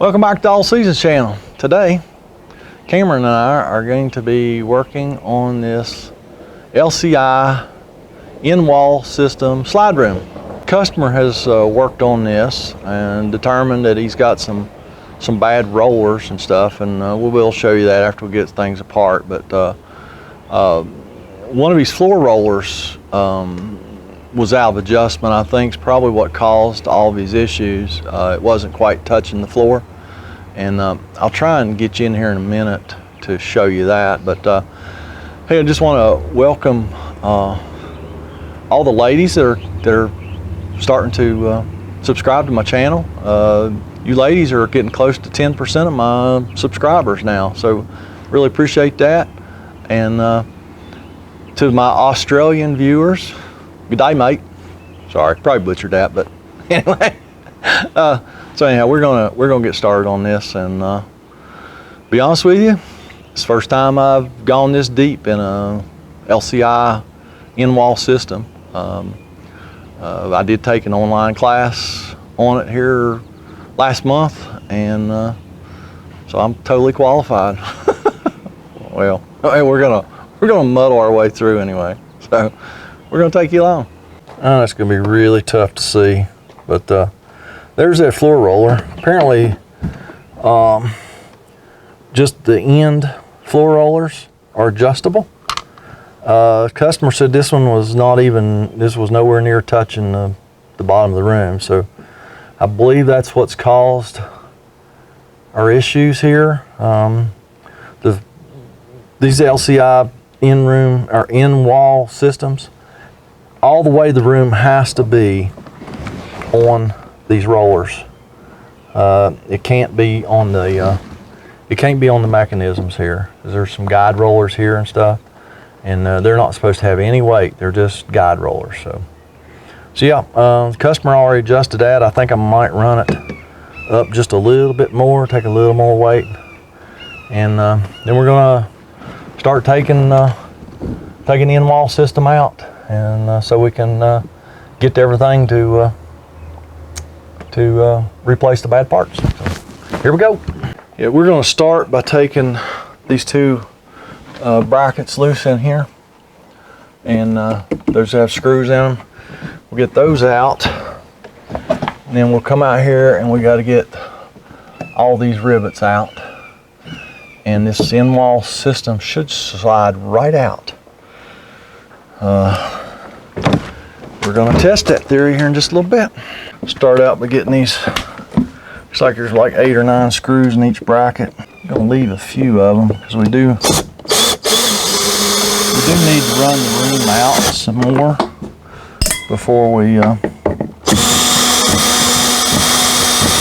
Welcome back to the All Seasons channel. Today, Cameron and I are going to be working on this LCI In Wall System slide room. Customer has worked on this and determined that he's got some bad rollers and stuff, and we will show you that after we get things apart. But one of his floor rollers was out of adjustment. I think is probably what caused all of his issues. It wasn't quite touching the floor, and I'll try and get you in here in a minute to show you that. But hey, I just want to welcome all the ladies that are starting to subscribe to my channel. You ladies are getting close to 10% of my subscribers now, so really appreciate that. And to my Australian viewers, good day, mate. Sorry, probably butchered that, but anyway. So anyhow, we're gonna get started on this, and be honest with you, it's the first time I've gone this deep in a LCI in wall system. I did take an online class on it here last month, and so I'm totally qualified. Well, we're gonna muddle our way through anyway. So we're gonna take you along. Oh, it's gonna be really tough to see, but there's that floor roller. Apparently, just the end floor rollers are adjustable. Customer said this one was nowhere near touching the bottom of the room, so I believe that's what's caused our issues here. These LCI in-room or in-wall systems, all the way the room has to be on these rollers. It can't be on the mechanisms here. There's some guide rollers here and stuff, and they're not supposed to have any weight. They're just guide rollers. So yeah, the customer already adjusted that. I think I might run it up just a little bit more, take a little more weight, and then we're gonna start taking the in-wall system out, and so we can get everything to replace the bad parts. So here we go. Yeah, we're going to start by taking these two brackets loose in here, and those have screws in them. We'll get those out, and then we'll come out here and we got to get all these rivets out, and this in-wall system should slide right out. We're going to test that theory here in just a little bit. Start out by getting these. Looks like there's like 8 or 9 screws in each bracket. I'm going to leave a few of them because we do need to run the room out some more before we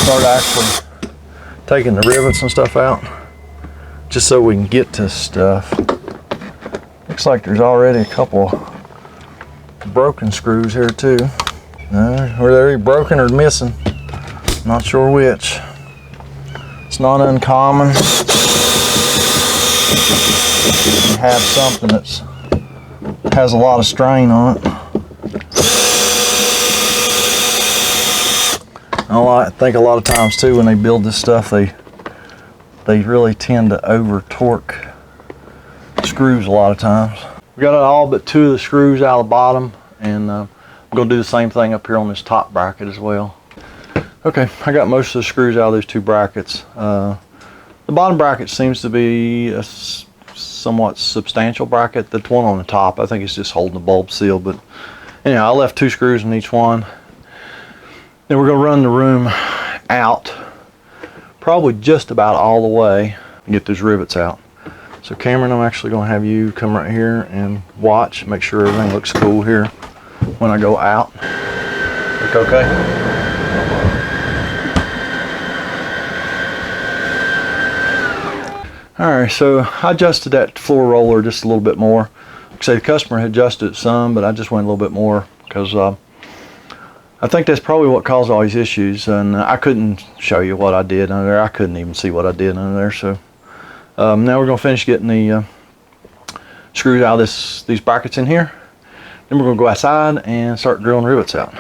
start actually taking the rivets and stuff out, just so we can get to stuff. Looks like there's already a couple broken screws here too. Whether they're broken or missing, not sure which. It's not uncommon to have something that has a lot of strain on it. I think a lot of times too, when they build this stuff, they really tend to over torque screws a lot of times. We got all but 2 of the screws out of the bottom, and I'm going to do the same thing up here on this top bracket as well. Okay, I got most of the screws out of those 2 brackets. The bottom bracket seems to be a somewhat substantial bracket. The one on the top, I think it's just holding the bulb seal, but anyhow, I left 2 screws in each one. Then we're going to run the room out, probably just about all the way, and get those rivets out. So Cameron, I'm actually going to have you come right here and watch, make sure everything looks cool here when I go out. Look okay? Alright, so I adjusted that floor roller just a little bit more. Like I say, the customer had adjusted it some, but I just went a little bit more because I think that's probably what caused all these issues, and I couldn't show you what I did under there. I couldn't even see what I did under there. So now we're going to finish getting the screws out of these brackets in here. Then we're going to go outside and start drilling rivets out.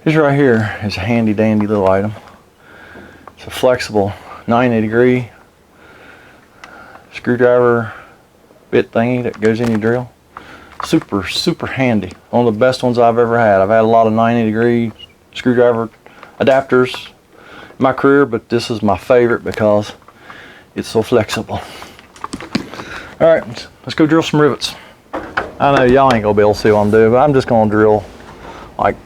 This right here is a handy dandy little item. It's a flexible 90-degree screwdriver bit thingy that goes in your drill. Super handy. One of the best ones I've ever had. I've had a lot of 90-degree screwdriver adapters in my career, but this is my favorite because it's so flexible. Alright, let's go drill some rivets. I know y'all ain't gonna be able to see what I'm doing, but I'm just gonna drill like,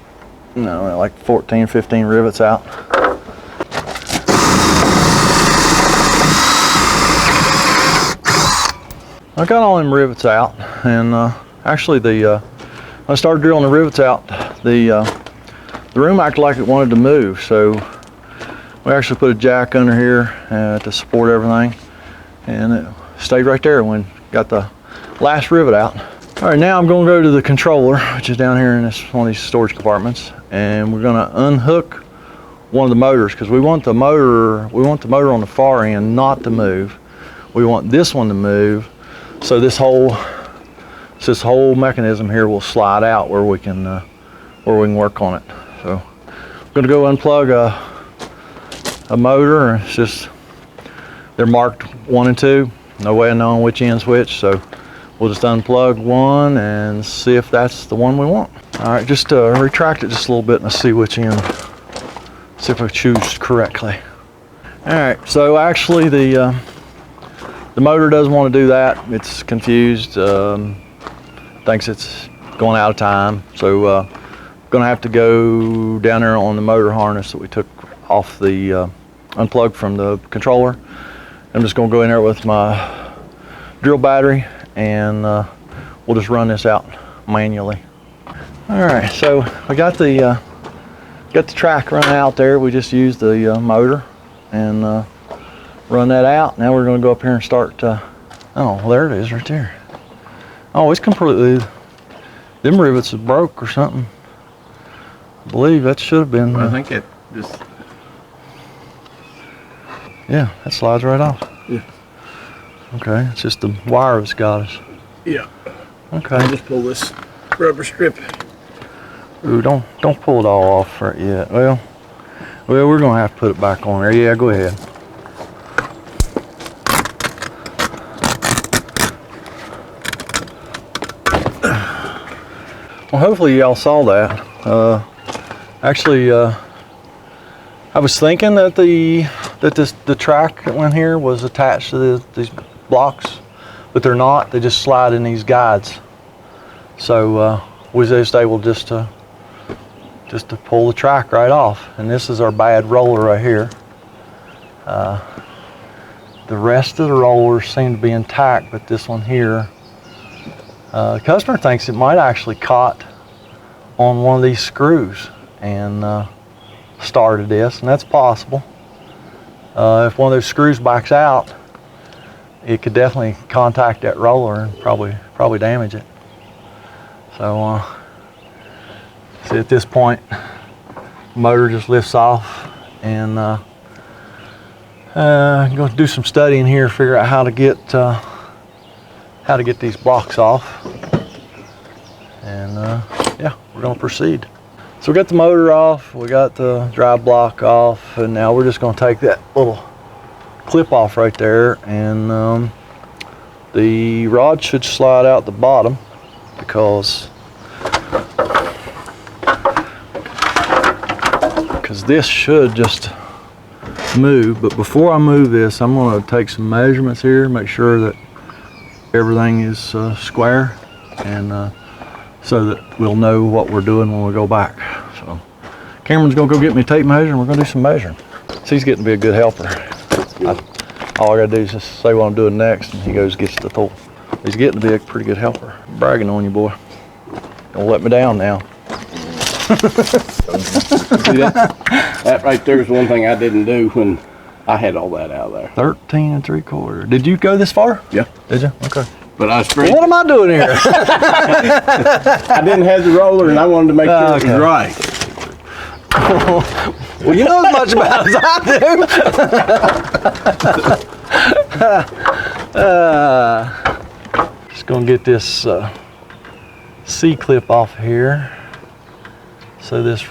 you know, like 14, 15 rivets out. I got all them rivets out, and actually when I started drilling the rivets out, the room acted like it wanted to move, so we actually put a jack under here to support everything, and it stayed right there when we got the last rivet out. All right, now I'm going to go to the controller, which is down here in one of these storage compartments, and we're going to unhook one of the motors because we want the motor on the far end not to move. We want this one to move, so this whole mechanism here will slide out where we can work on it. So I'm going to go unplug a motor. It's just they're marked 1 and 2. No way of knowing which end's which, so we'll just unplug one and see if that's the one we want. All right, just retract it just a little bit and see which end, see if I choose correctly. All right, so actually the motor doesn't want to do that. It's confused, thinks it's going out of time. So gonna have to go down there on the motor harness that we took off the unplugged from the controller. I'm just gonna go in there with my drill battery and we'll just run this out manually. All right, so we got the track running out there. We just used the motor and run that out. Now we're going to go up here and start. Oh, well, there it is right there. Oh, it's completely, them rivets are broke or something. I believe that should have been. I think it just. Yeah, that slides right off. Yeah. Okay, it's just the wire that's got us. Yeah. Okay. I'll just pull this rubber strip. Ooh, don't pull it all off right yet. Well, we're gonna have to put it back on there. Yeah, go ahead. Well, hopefully y'all saw that. Actually, I was thinking that the track that went here was attached to these blocks, but they're not. They just slide in these guides. So we was just able just to pull the track right off. And this is our bad roller right here. The rest of the rollers seem to be intact, but this one here, the customer thinks it might actually caught on one of these screws and started this, and that's possible. If one of those screws backs out, it could definitely contact that roller and probably damage it. So see, at this point, the motor just lifts off, and I'm going to do some studying here, figure out how to get these blocks off, and yeah, we're going to proceed. So we got the motor off, we got the drive block off, and now we're just going to take that little clip off right there, and the rod should slide out the bottom because this should just move. But before I move this, I'm going to take some measurements here, make sure that everything is square, and so that we'll know what we're doing when we go back. So Cameron's going to go get me a tape measure, and we're going to do some measuring. So he's getting to be a good helper. All I got to do is just say what I'm doing next, and he goes and gets the tool. He's getting to be a pretty good helper. I'm bragging on you, boy. Don't let me down now. See that? That right there is one thing I didn't do when I had all that out there. 13 3/4. Did you go this far? Yeah. Did you? Okay. But I sprayed. What am I doing here? I didn't have the roller, and I wanted to make sure it was right. Well, you know as much about it as I do. Just gonna get this C-clip off here, so this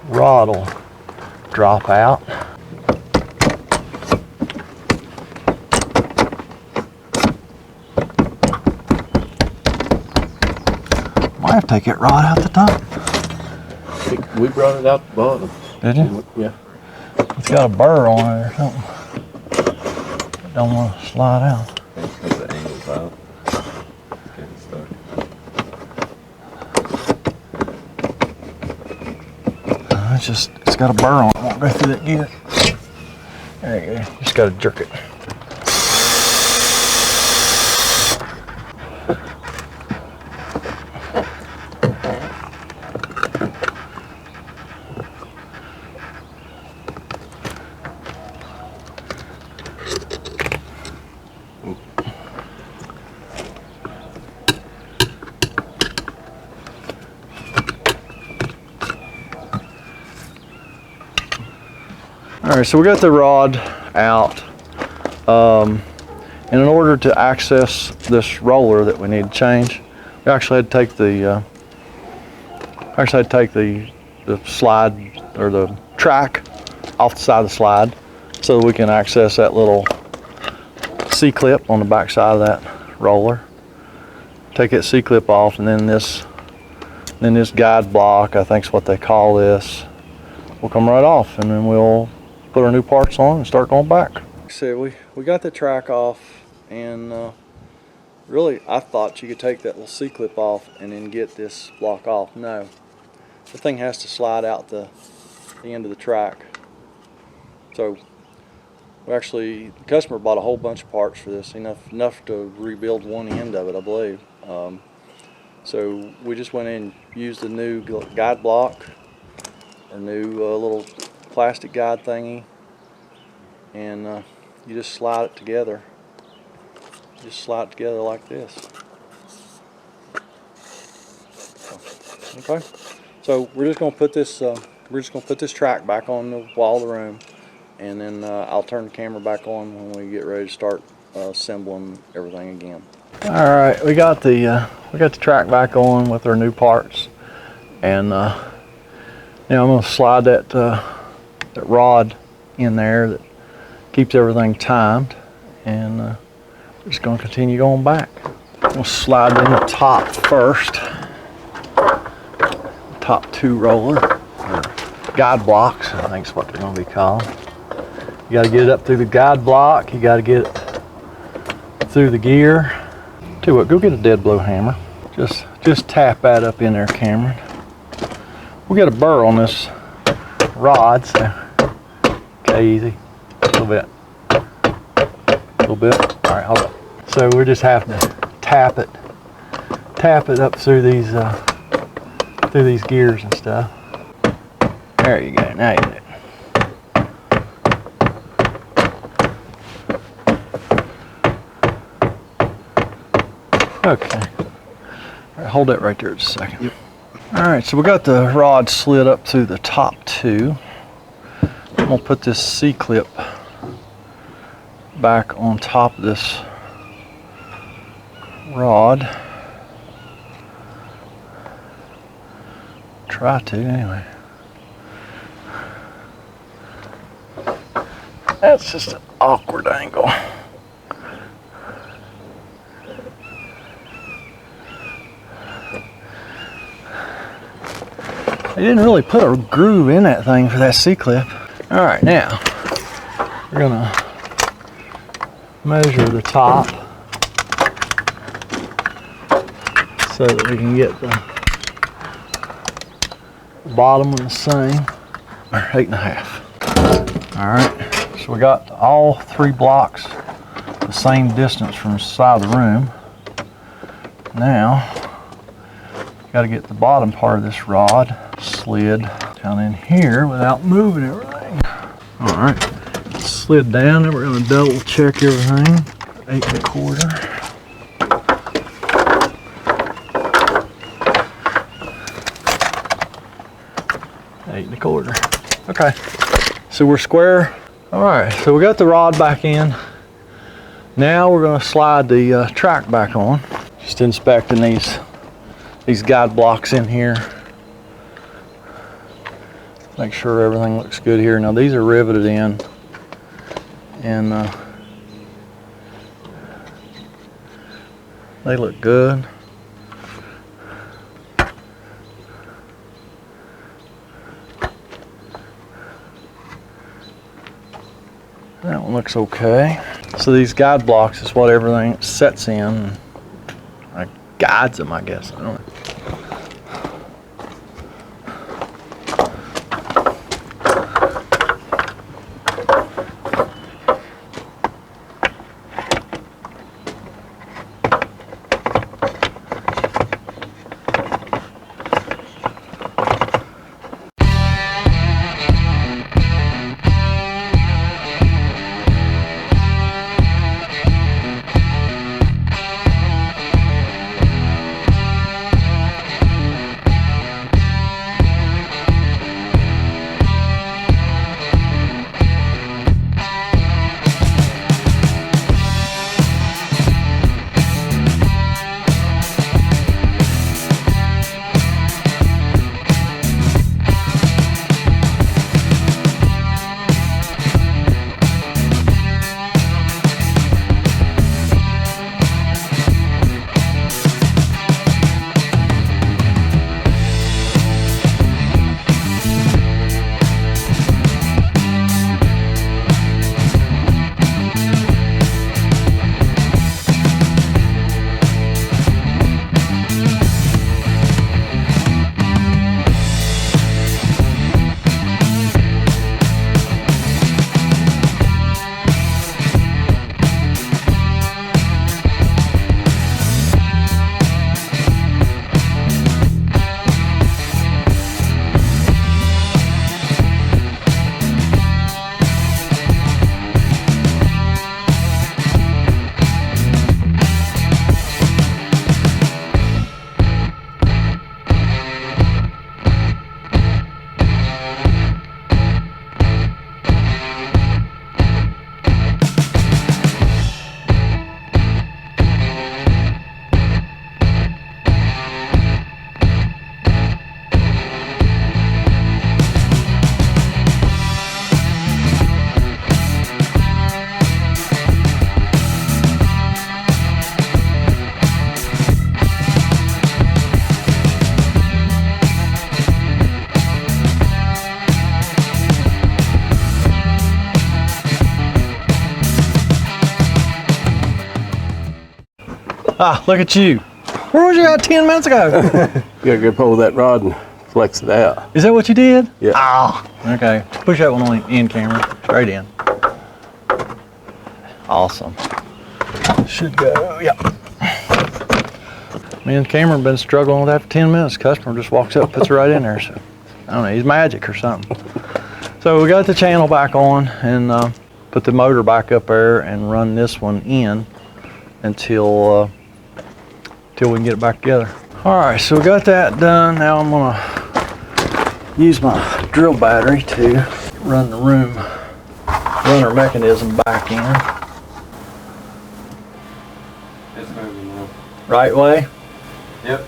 rod will drop out. Might have to take that rod out the top. We brought it out the bottom. Did you? Yeah. It's got a burr on it or something. Don't want to slide out. Because the angle's out. It's getting stuck. It's got a burr on it. It won't go through that gear. There you go. Just got to jerk it. All right, so we got the rod out, and in order to access this roller that we need to change, we actually had to take the the slide or the track off the side of the slide, so that we can access that little C-clip on the back side of that roller. Take that C-clip off, and then this guide block, I think is what they call this, will come right off, and then we'll put our new parts on and start going back. So we got the track off, and really I thought you could take that little C-clip off and then get this block off. No, the thing has to slide out the end of the track. So the customer bought a whole bunch of parts for this, enough to rebuild one end of it, I believe. So we just went in and used the new guide block, or new little plastic guide thingy, and you just slide it together. Just slide it together like this. Okay. So we're just gonna put this track back on the wall of the room, and then I'll turn the camera back on when we get ready to start assembling everything again. All right, we got the track back on with our new parts, and now I'm gonna slide that rod in there that keeps everything timed, and we're just going to continue going back. We'll slide in the top first, top two roller, or guide blocks, I think is what they're going to be called. You got to get it up through the guide block, you got to get it through the gear. Tell you what, go get a dead blow hammer. Just tap that up in there, Cameron. We got a burr on this rod, so okay, easy. A little bit. All right, hold up. So we're just having to tap it up through these gears and stuff. There you go. Now you do it. Okay. All right, hold that right there just a second. Yep. All right, so we got the rod slid up through the top two. I'm gonna put this C-clip back on top of this rod. Try to, anyway. That's just an awkward angle. They didn't really put a groove in that thing for that C-clip. All right, now we're gonna measure the top so that we can get the bottom one the same, or 8.5. All right, so we got all three blocks the same distance from the side of the room. Now, got to get the bottom part of this rod slid down in here without moving everything. All right, slid down, then we're going to double check everything. 8.25. Okay, so we're square. All right, so we got the rod back in. Now we're going to slide the track back on. Just inspecting these guide blocks in here. Make sure everything looks good here. Now these are riveted in, and they look good. That one looks okay. So these guide blocks is what everything sets in. Like guides them, I guess. I don't know. Ah, look at you. Where was you at 10 minutes ago? You gotta grab hold of that rod and flex it out. Is that what you did? Yeah. Ah, okay. Push that one on the in camera. Straight in. Awesome. Should go, yep. Me and Cameron been struggling with that for 10 minutes. Customer just walks up, puts it right in there. So, I don't know, he's magic or something. So we got the channel back on and put the motor back up there and run this one in until we can get it back together. All right, so we got that done. Now I'm gonna use my drill battery to run the runner mechanism back in. It's moving now. Right way? Yep.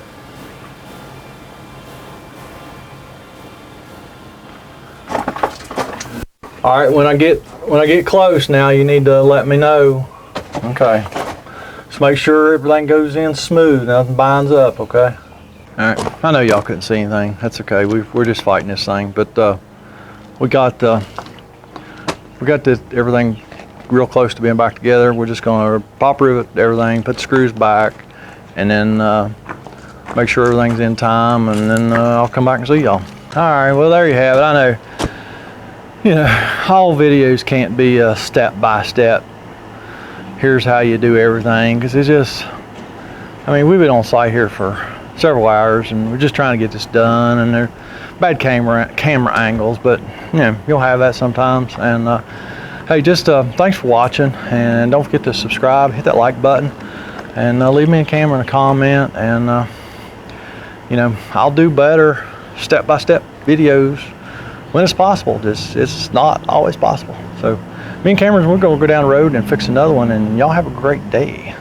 All right, when I get close now, you need to let me know. Okay. Just make sure everything goes in smooth, nothing binds up, okay? All right, I know y'all couldn't see anything. That's okay, we're just fighting this thing, but we got everything real close to being back together. We're just gonna pop rivet everything, put the screws back, and then make sure everything's in time, and then I'll come back and see y'all. All right, well there you have it. I know, you know, all videos can't be a step-by-step. Here's how you do everything, because it's just, I mean, we've been on site here for several hours and we're just trying to get this done, and they're bad camera angles, but you know, you'll have that sometimes. And hey, just thanks for watching, and don't forget to subscribe, hit that like button, and leave me and Cameron a comment, and you know, I'll do better step-by-step videos when it's possible. It's not always possible. So me and Cameron, we're gonna go down the road and fix another one, and y'all have a great day.